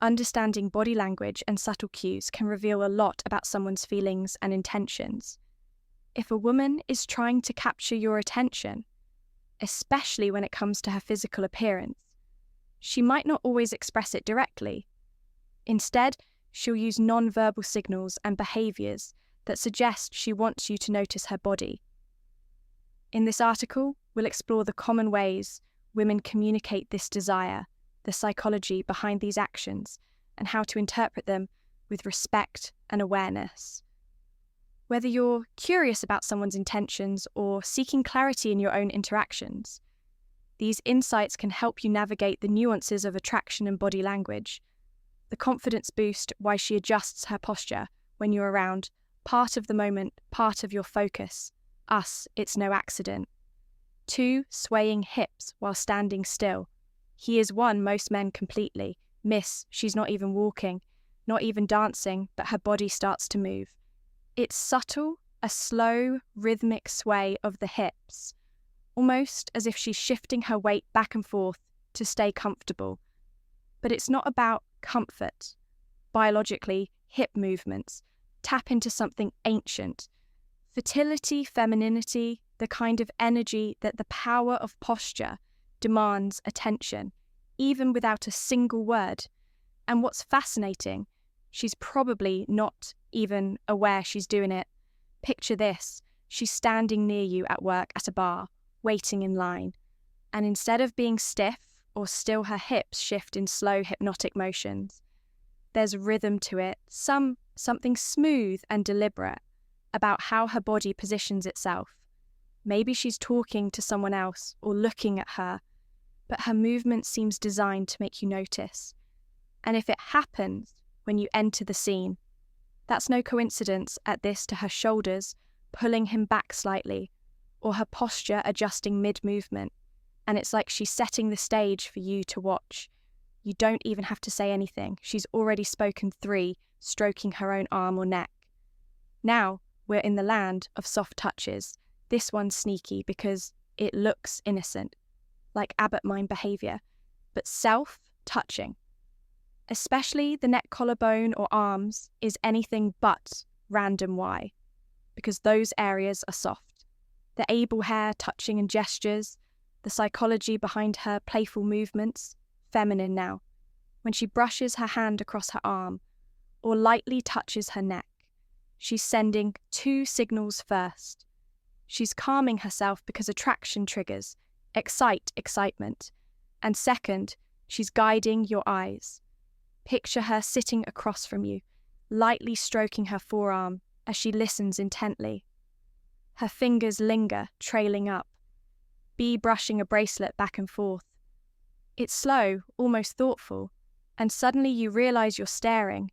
Understanding body language and subtle cues can reveal a lot about someone's feelings and intentions. If a woman is trying to capture your attention, especially when it comes to her physical appearance, she might not always express it directly. Instead, she'll use non-verbal signals and behaviours that suggest she wants you to notice her body. In this article, we'll explore the common ways women communicate this desire, the psychology behind these actions, and how to interpret them with respect and awareness. Whether you're curious about someone's intentions or seeking clarity in your own interactions, these insights can help you navigate the nuances of attraction and body language, the confidence boost why she adjusts her posture when you're around, part of the moment, part of your focus. It's no accident. 2, swaying hips while standing still. He is one most men completely miss. She's not even walking, not even dancing, but her body starts to move. It's subtle, a slow, rhythmic sway of the hips, almost as if she's shifting her weight back and forth to stay comfortable. But it's not about comfort. Biologically, hip movements tap into something ancient. Fertility, femininity, the kind of energy that the power of posture demands attention, even without a single word. And what's fascinating, she's probably not even aware she's doing it. Picture this, she's standing near you at work at a bar, waiting in line, and instead of being stiff or still, her hips shift in slow hypnotic motions. There's rhythm to it, something smooth and deliberate about how her body positions itself. Maybe she's talking to someone else or looking at her, but her movement seems designed to make you notice. And if it happens when you enter the scene, that's no coincidence at this to her shoulders pulling him back slightly, or her posture adjusting mid-movement, and it's like she's setting the stage for you to watch. You don't even have to say anything. She's already spoken 3, stroking her own arm or neck. Now we're in the land of soft touches. This one's sneaky because it looks innocent, like Abbott mime behaviour, but self-touching. Especially the neck, collarbone or arms is anything but random. Why? Because those areas are soft. The able hair touching and gestures, the psychology behind her playful movements, feminine now. When she brushes her hand across her arm or lightly touches her neck, she's sending 2 signals first. She's calming herself because attraction triggers, excitement, and second, she's guiding your eyes. Picture her sitting across from you, lightly stroking her forearm as she listens intently. Her fingers linger, trailing up. B brushing a bracelet back and forth. It's slow, almost thoughtful, and suddenly you realise you're staring.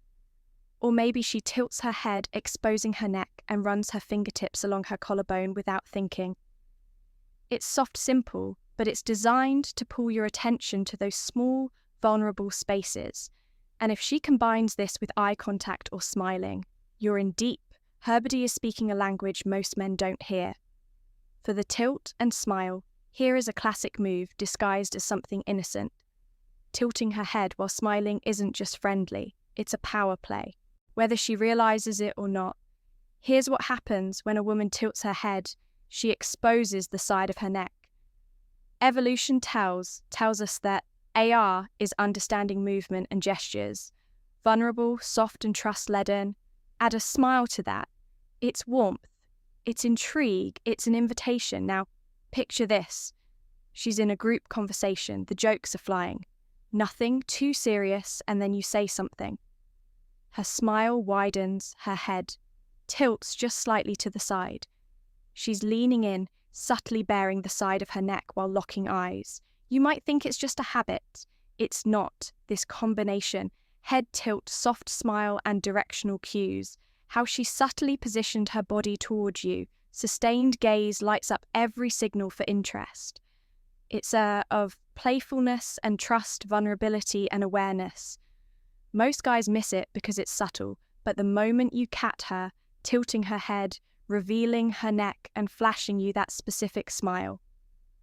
Or maybe she tilts her head, exposing her neck, and runs her fingertips along her collarbone without thinking. It's soft, simple, but it's designed to pull your attention to those small, vulnerable spaces. And if she combines this with eye contact or smiling, you're in deep. Her body is speaking a language most men don't hear. For the tilt and smile, here is a classic move disguised as something innocent. Tilting her head while smiling isn't just friendly, it's a power play. Whether she realises it or not, here's what happens when a woman tilts her head. She exposes the side of her neck. Evolution tells us that AR is understanding movement and gestures. Vulnerable, soft and trust-laden. Add a smile to that. It's warmth. It's intrigue. It's an invitation. Now, picture this. She's in a group conversation. The jokes are flying. Nothing too serious, and then you say something. Her smile widens, her head tilts just slightly to the side. She's leaning in, subtly baring the side of her neck while locking eyes. You might think it's just a habit. It's not. This combination, head tilt, soft smile, and directional cues, how she subtly positioned her body towards you, sustained gaze lights up every signal for interest. It's of playfulness and trust, vulnerability and awareness. Most guys miss it because it's subtle, but the moment you cat her, tilting her head, revealing her neck and flashing you that specific smile,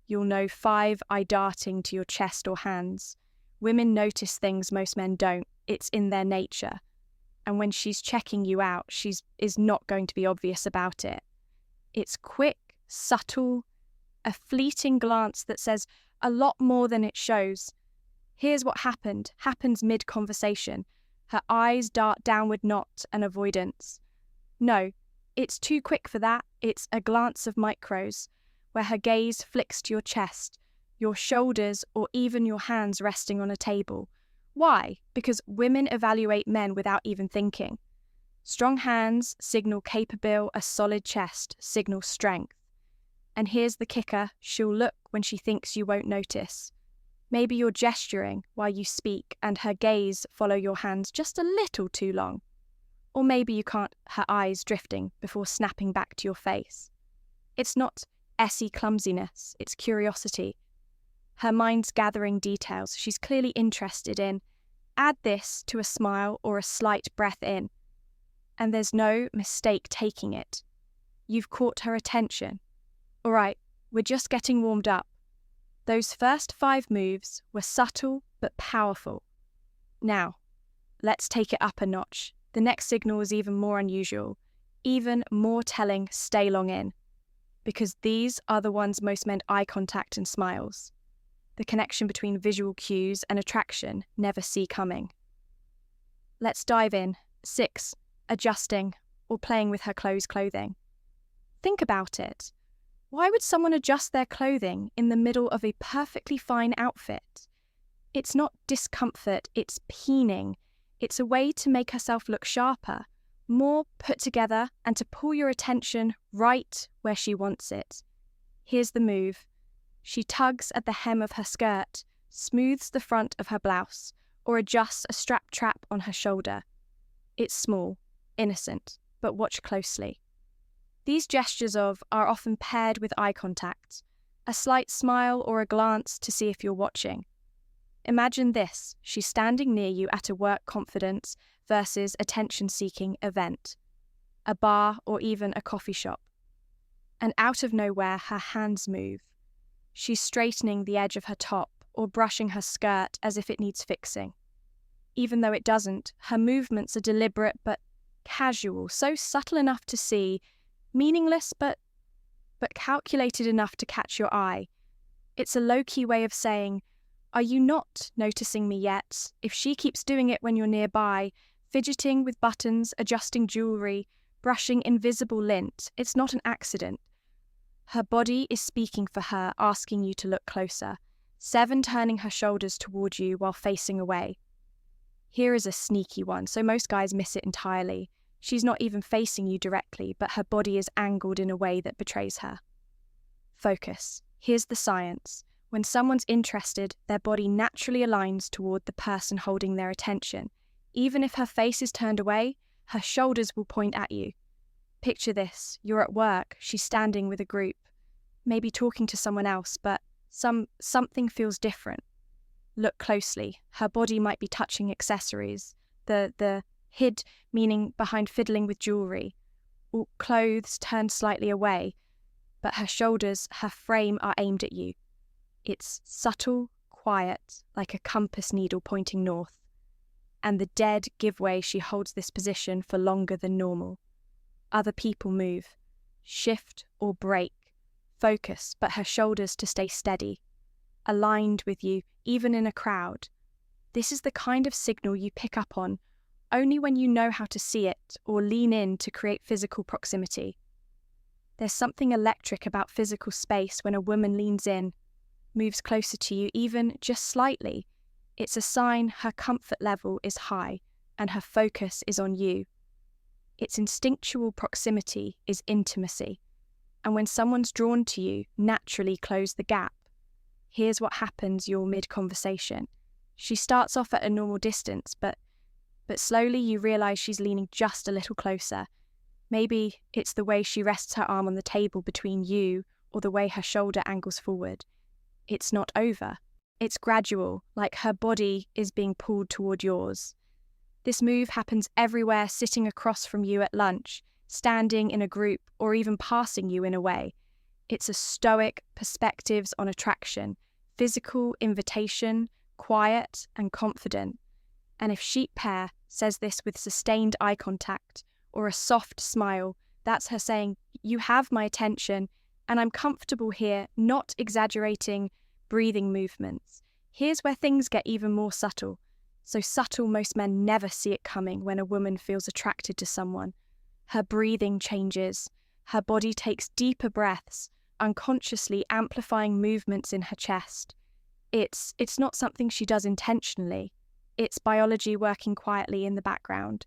you'll know 5 eye darting to your chest or hands. Women notice things most men don't. It's in their nature. And when she's checking you out, is not going to be obvious about it. It's quick, subtle, a fleeting glance that says a lot more than it shows. Here's what happens mid-conversation. Her eyes dart downward, not an avoidance. No, it's too quick for that. It's a glance of micros, where her gaze flicks to your chest, your shoulders, or even your hands resting on a table. Why? Because women evaluate men without even thinking. Strong hands signal capable, a solid chest signals strength. And here's the kicker, she'll look when she thinks you won't notice. Maybe you're gesturing while you speak and her gaze follow your hands just a little too long. Or maybe you can't, her eyes drifting before snapping back to your face. It's not essy clumsiness, it's curiosity. Her mind's gathering details she's clearly interested in. Add this to a smile or a slight breath in, and there's no mistake taking it. You've caught her attention. All right, we're just getting warmed up. Those first 5 moves were subtle but powerful. Now, let's take it up a notch. The next signal is even more unusual, even more telling. Stay long in, because these are the ones most meant eye contact and smiles. The connection between visual cues and attraction never see coming. Let's dive in. 6. Adjusting or playing with her clothing. Think about it. Why would someone adjust their clothing in the middle of a perfectly fine outfit? It's not discomfort, it's peening. It's a way to make herself look sharper, more put together, and to pull your attention right where she wants it. Here's the move. She tugs at the hem of her skirt, smooths the front of her blouse, or adjusts a strap trap on her shoulder. It's small, innocent, but watch closely. These gestures are often paired with eye contact, a slight smile or a glance to see if you're watching. Imagine this, she's standing near you at a work confidence versus attention-seeking event, a bar or even a coffee shop. And out of nowhere, her hands move. She's straightening the edge of her top or brushing her skirt as if it needs fixing. Even though it doesn't, her movements are deliberate but casual, so subtle enough to see, meaningless but calculated enough to catch your eye. It's a low-key way of saying, are you not noticing me yet? If she keeps doing it when you're nearby, fidgeting with buttons, adjusting jewelry, brushing invisible lint, it's not an accident. Her body is speaking for her, asking you to look closer. 7, turning her shoulders toward you while facing away. Here is a sneaky one, so most guys miss it entirely. She's not even facing you directly, but her body is angled in a way that betrays her. Focus. Here's the science. When someone's interested, their body naturally aligns toward the person holding their attention. Even if her face is turned away, her shoulders will point at you. Picture this, you're at work, she's standing with a group, maybe talking to someone else, but something feels different. Look closely, her body might be touching accessories, the hid meaning behind fiddling with jewelry, or clothes turned slightly away, but her shoulders, her frame are aimed at you. It's subtle, quiet, like a compass needle pointing north. And the dead give way, she holds this position for longer than normal. Other people move, shift or break, focus, but her shoulders to stay steady, aligned with you, even in a crowd. This is the kind of signal you pick up on only when you know how to see it or lean in to create physical proximity. There's something electric about physical space when a woman leans in, moves closer to you, even just slightly. It's a sign her comfort level is high and her focus is on you. Its instinctual proximity is intimacy. And when someone's drawn to you, naturally close the gap. Here's what happens you're mid-conversation. She starts off at a normal distance, but slowly you realise she's leaning just a little closer. Maybe it's the way she rests her arm on the table between you or the way her shoulder angles forward. It's not over. It's gradual, like her body is being pulled toward yours. This move happens everywhere, sitting across from you at lunch, standing in a group, or even passing you in a way. It's a stoic perspectives on attraction, physical invitation, quiet and confident. And if sheep pear says this with sustained eye contact or a soft smile, that's her saying, "You have my attention, and I'm comfortable here," not exaggerating breathing movements. Here's where things get even more subtle. So subtle most men never see it coming when a woman feels attracted to someone. Her breathing changes. Her body takes deeper breaths, unconsciously amplifying movements in her chest. It's not something she does intentionally. It's biology working quietly in the background.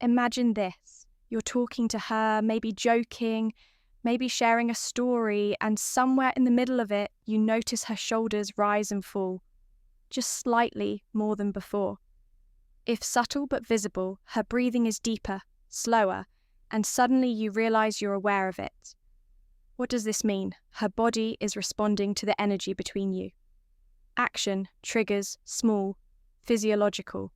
Imagine this. You're talking to her, maybe joking, maybe sharing a story, and somewhere in the middle of it, you notice her shoulders rise and fall, just slightly more than before. If subtle but visible, her breathing is deeper, slower, and suddenly you realize you're aware of it. What does this mean? Her body is responding to the energy between you. Action, triggers, small, physiological.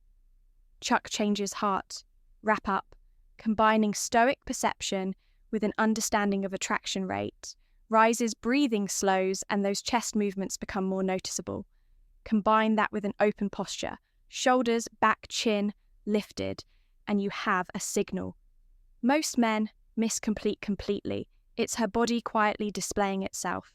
Chuck changes heart, wrap up, combining stoic perception with an understanding of attraction rate. Rises breathing slows and those chest movements become more noticeable. Combine that with an open posture, shoulders, back, chin, lifted, and you have a signal. Most men miss completely. It's her body quietly displaying itself.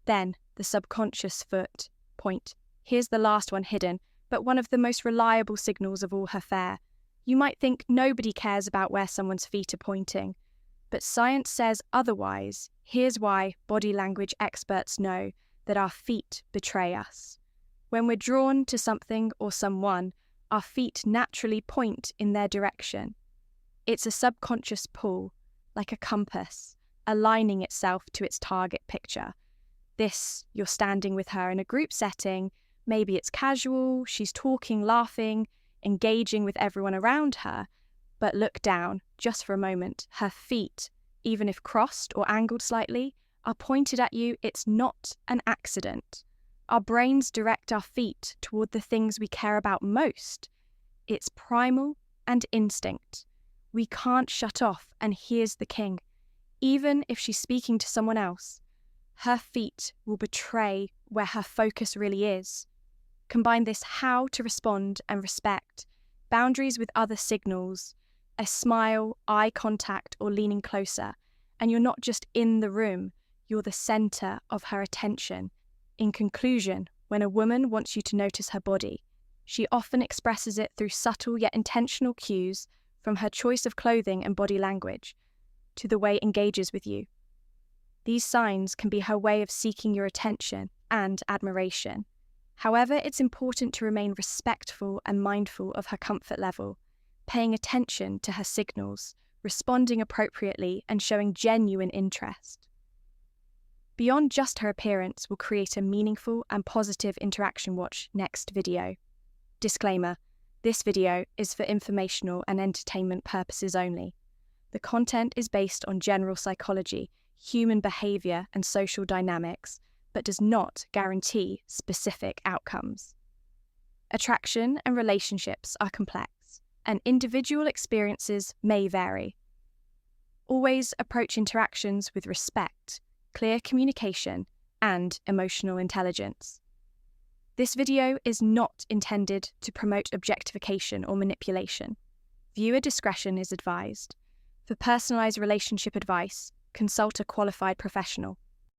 Then, the subconscious foot point. Here's the last one hidden, but one of the most reliable signals of all her fare. You might think nobody cares about where someone's feet are pointing, but science says otherwise. Here's why body language experts know that our feet betray us. When we're drawn to something or someone, our feet naturally point in their direction. It's a subconscious pull, like a compass, aligning itself to its target picture. You're standing with her in a group setting, maybe it's casual, she's talking, laughing, engaging with everyone around her, but look down, just for a moment. Her feet, even if crossed or angled slightly, are pointed at you. It's not an accident. Our brains direct our feet toward the things we care about most. It's primal and instinct. We can't shut off, and here's the king. Even if she's speaking to someone else, her feet will betray where her focus really is. Combine this how to respond and respect, boundaries with other signals, a smile, eye contact, or leaning closer, and you're not just in the room, you're the center of her attention. In conclusion, when a woman wants you to notice her body, she often expresses it through subtle yet intentional cues, from her choice of clothing and body language to the way it engages with you. These signs can be her way of seeking your attention and admiration. However, it's important to remain respectful and mindful of her comfort level, paying attention to her signals, responding appropriately, and showing genuine interest. Beyond just her appearance will create a meaningful and positive interaction. Watch next video. Disclaimer: this video is for informational and entertainment purposes only. The content is based on general psychology, human behavior, and social dynamics, but does not guarantee specific outcomes. Attraction and relationships are complex, and individual experiences may vary. Always approach interactions with respect, clear communication, and emotional intelligence. This video is not intended to promote objectification or manipulation. Viewer discretion is advised. For personalized relationship advice, consult a qualified professional.